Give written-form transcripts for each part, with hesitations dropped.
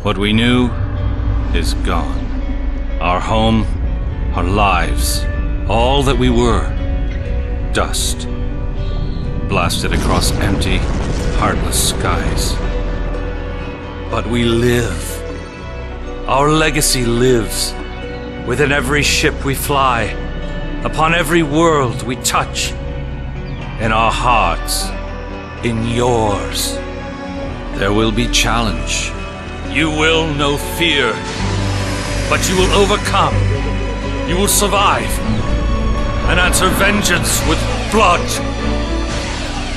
What we knew is gone. Our home, our lives, all that we were, dust. Blasted across empty, heartless skies. But we live. Our legacy lives within every ship we fly, upon every world we touch, in our hearts, in yours. There will be challenge. You will know fear, but you will overcome. You will survive and answer vengeance with blood.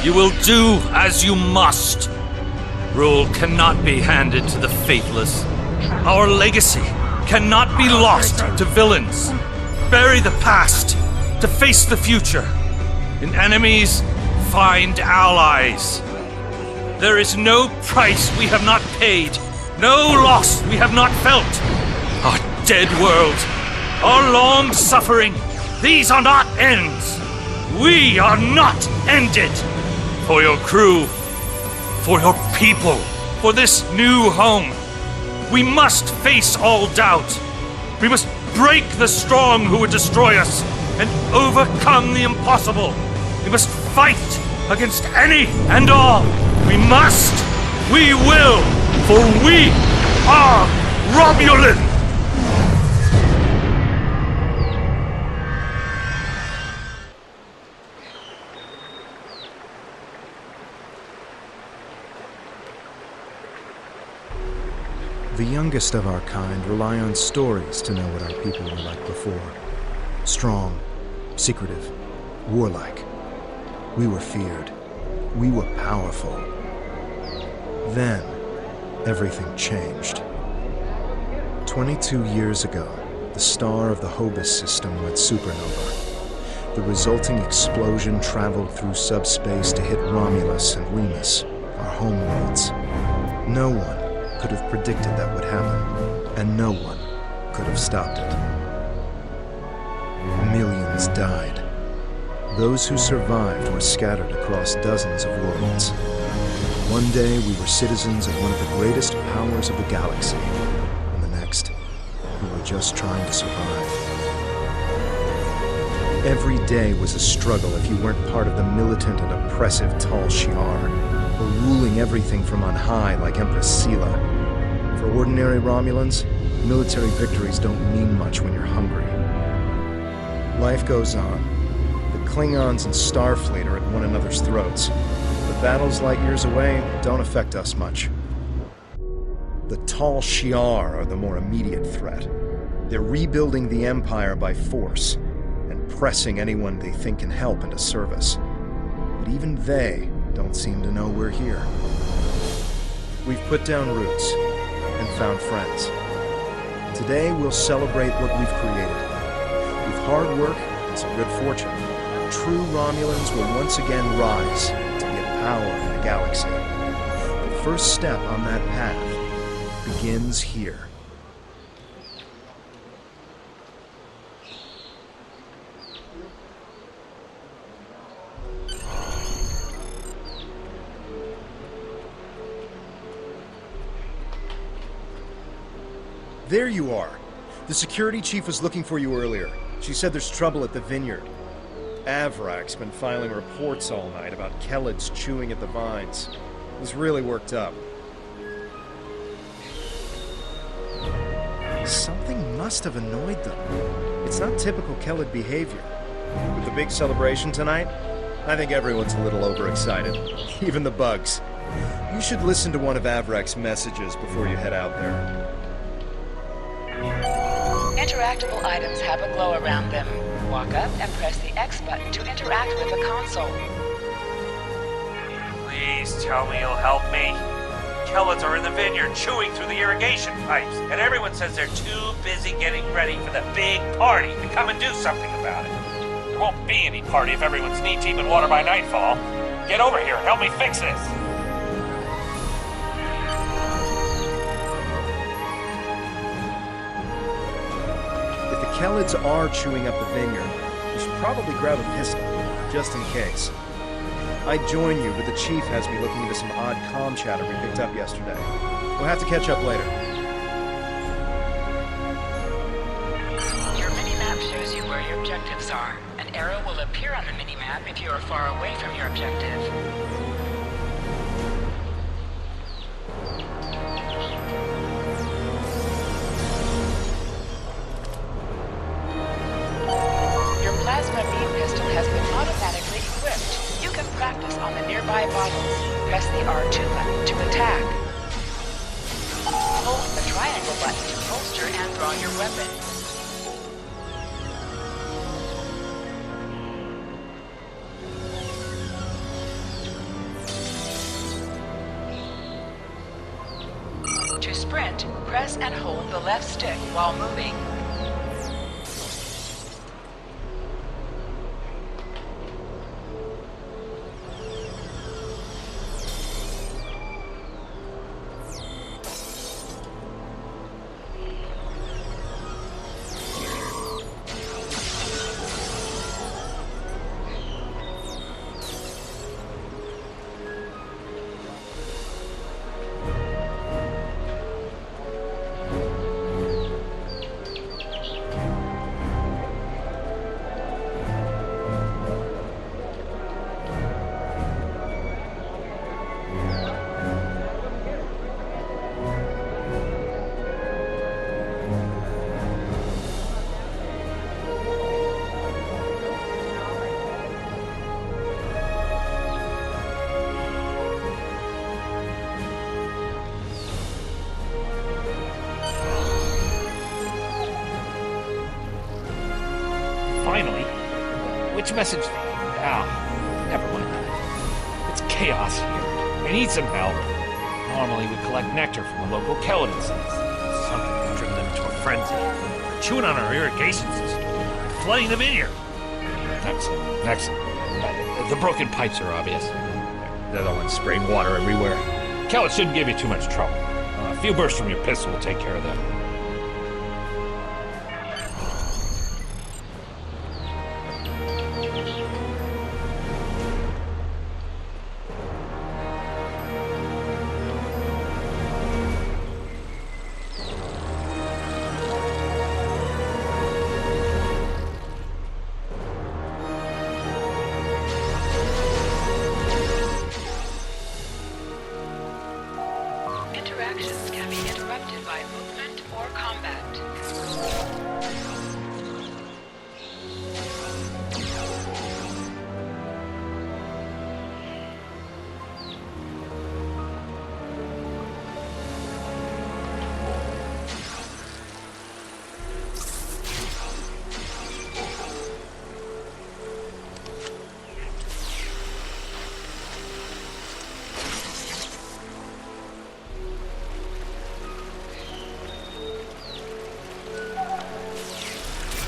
You will do as you must. Rule cannot be handed to the faithless. Our legacy cannot be lost to villains. Bury the past to face the future. In enemies, find allies. There is no price we have not paid, no loss we have not felt. Our dead world, our long suffering, these are not ends. We are not ended. For your crew, for your people, for this new home, we must face all doubt. We must break the strong who would destroy us and overcome the impossible. We must fight against any and all. We must, we will, for we are Romulan! The youngest of our kind rely on stories to know what our people were like before. Strong, secretive, warlike. We were feared. We were powerful. Then, everything changed. 22 years ago, the star of the Hobus system went supernova. The resulting explosion traveled through subspace to hit Romulus and Remus, our homeworlds. No one could have predicted that would happen, and no one could have stopped it. Millions died. Those who survived were scattered across dozens of worlds. One day we were citizens of one of the greatest powers of the galaxy, and the next, we were just trying to survive. Every day was a struggle if you weren't part of the militant and oppressive Tal Shiar, or ruling everything from on high like Empress Sela. For ordinary Romulans, military victories don't mean much when you're hungry. Life goes on. The Klingons and Starfleet are at one another's throats. The battles light years away don't affect us much. The Tal Shiar are the more immediate threat. They're rebuilding the Empire by force, and pressing anyone they think can help into service. But even they don't seem to know we're here. We've put down roots and found friends. Today we'll celebrate what we've created. With hard work and some good fortune, true Romulans will once again rise to be a power in the galaxy. The first step on that path begins here. There you are. The security chief was looking for you earlier. She said there's trouble at the vineyard. Avrak's been filing reports all night about Kelids chewing at the vines. He's really worked up. Something must have annoyed them. It's not typical Kelid behavior. With the big celebration tonight, I think everyone's a little overexcited. Even the bugs. You should listen to one of Avrak's messages before you head out there. Interactable items have a glow around them. Walk up and press the X button to interact with the console. Please tell me you'll help me. Kelids are in the vineyard chewing through the irrigation pipes, and everyone says they're too busy getting ready for the big party to come and do something about it. There won't be any party if everyone's knee-deep in water by nightfall. Get over here and help me fix this. Kelids are chewing up the vineyard. You should probably grab a pistol, just in case. I'd join you, but the chief has me looking into some odd comm chatter we picked up yesterday. We'll have to catch up later. where your objectives are. An arrow will appear on the minimap if you are far away from your objective. Your plasma beam pistol has been automatically equipped. You can practice on the nearby bottles. Press the R2 button to attack. Hold the triangle button to holster and draw your weapon. To sprint, press and hold the left stick while moving. Finally. Which message? Never mind. It's chaos here. I need some help. Normally we collect nectar from the local Keladon cities. Something's driven them into a frenzy. They're chewing on our irrigation system. They're flooding the vineyard. Excellent. The broken pipes are obvious. They're the ones spraying water everywhere. Kellett shouldn't give you too much trouble. A few bursts from your pistol will take care of that. Interactions can be interrupted by movement or combat.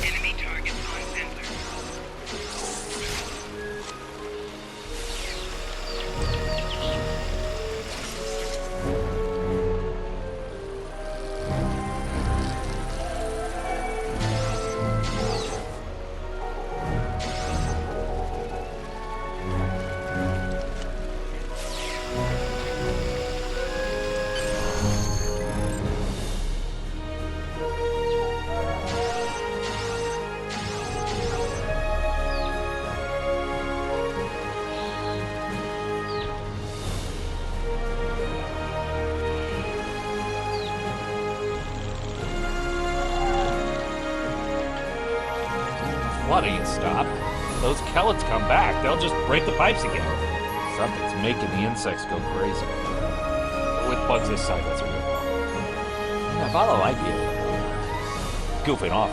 Enemy target on sensor. Flooding is stopped. Those Kelletts come back, they'll just break the pipes again. Something's making the insects go crazy. With bugs this size, that's a real problem. If I'll like you, goofing off.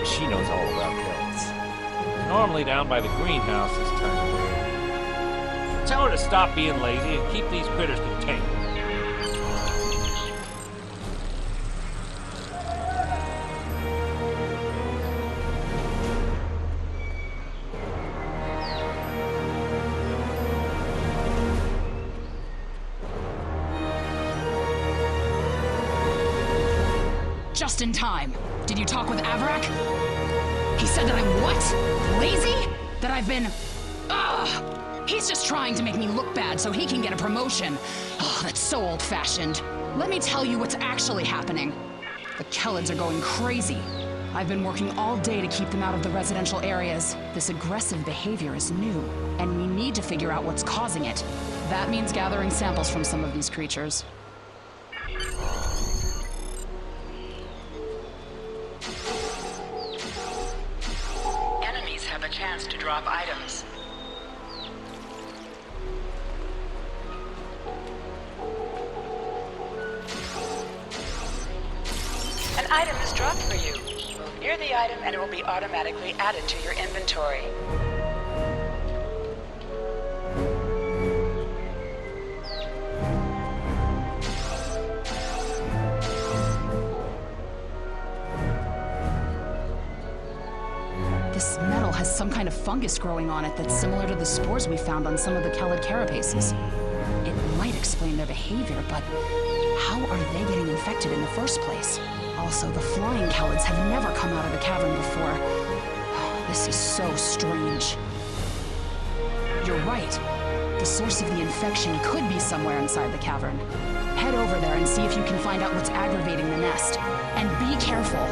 She knows all about Kelletts. Normally down by the greenhouse this time of year. Tell her to stop being lazy and keep these critters contained. Just in time. Did you talk with Avrak? He said that I'm what? Lazy? That I've been... Ugh! He's just trying to make me look bad so he can get a promotion. Oh, that's so old-fashioned. Let me tell you what's actually happening. The Kelladons are going crazy. I've been working all day to keep them out of the residential areas. This aggressive behavior is new, and we need to figure out what's causing it. That means gathering samples from some of these creatures. Enemies have a chance to drop items. An item is dropped for you. Move near the item and it will be automatically added to your inventory. This metal has some kind of fungus growing on it that's similar to the spores we found on some of the Kelid carapaces. It might explain their behavior, but how are they getting infected in the first place? Also, the flying Kelids have never come out of the cavern before. This is so strange. You're right. The source of the infection could be somewhere inside the cavern. Head over there and see if you can find out what's aggravating the nest. And be careful.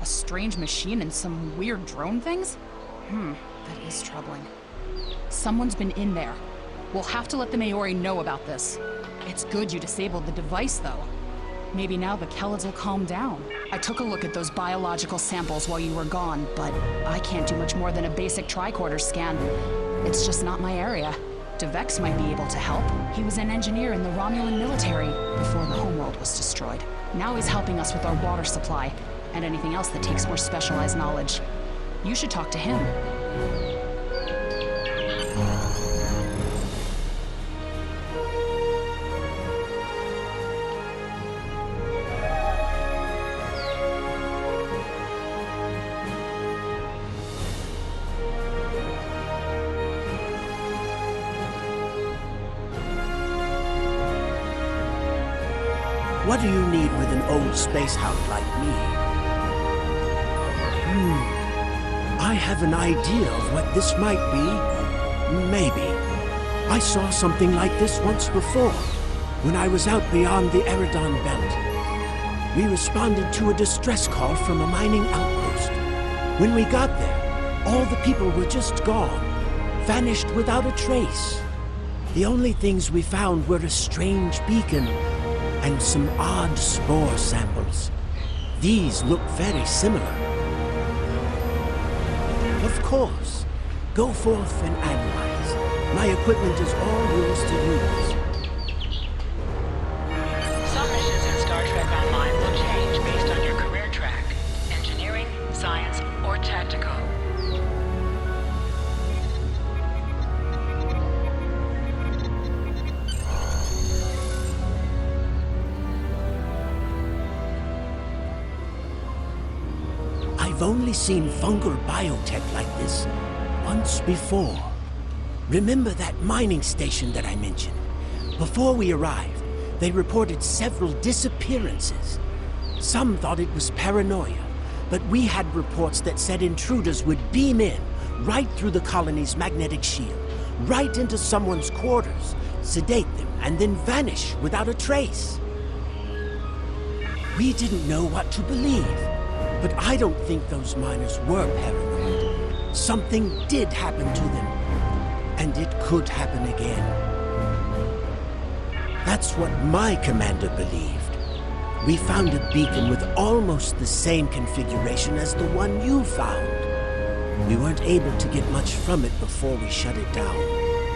A strange machine and some weird drone things? That is troubling. Someone's been in there. We'll have to let the Maori know about this. It's good you disabled the device, though. Maybe now the Kelids will calm down. I took a look at those biological samples while you were gone, but I can't do much more than a basic tricorder scan. It's just not my area. DeVex might be able to help. He was an engineer in the Romulan military before the homeworld was destroyed. Now he's helping us with our water supply and anything else that takes more specialized knowledge. You should talk to him. What do you need with an old space hound like me? I have an idea of what this might be. Maybe. I saw something like this once before, when I was out beyond the Eridon Belt. We responded to a distress call from a mining outpost. When we got there, all the people were just gone, vanished without a trace. The only things we found were a strange beacon and some odd spore samples. These look very similar. Of course. Go forth and analyze. My equipment is all yours to use. Some missions in Star Trek Online will change based on your career track. Engineering, science, or tactical. I've only seen fungal biotech like this once before. Remember that mining station that I mentioned? Before we arrived, they reported several disappearances. Some thought it was paranoia, but we had reports that said intruders would beam in right through the colony's magnetic shield, right into someone's quarters, sedate them, and then vanish without a trace. We didn't know what to believe. But I don't think those miners were paranoid. Something did happen to them, and it could happen again. That's what my commander believed. We found a beacon with almost the same configuration as the one you found. We weren't able to get much from it before we shut it down.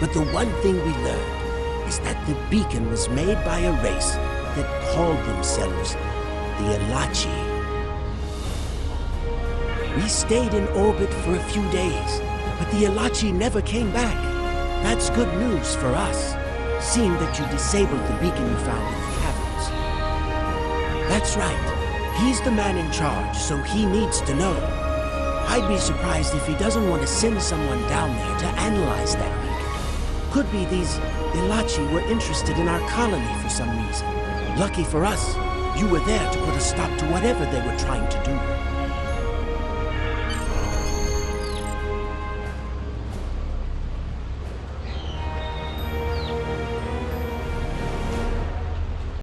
But the one thing we learned is that the beacon was made by a race that called themselves the Elachi. We stayed in orbit for a few days, but the Elachi never came back. That's good news for us, seeing that you disabled the beacon you found in the caverns. That's right. He's the man in charge, so he needs to know. I'd be surprised if he doesn't want to send someone down there to analyze that beacon. Could be these Elachi were interested in our colony for some reason. Lucky for us, you were there to put a stop to whatever they were trying to do.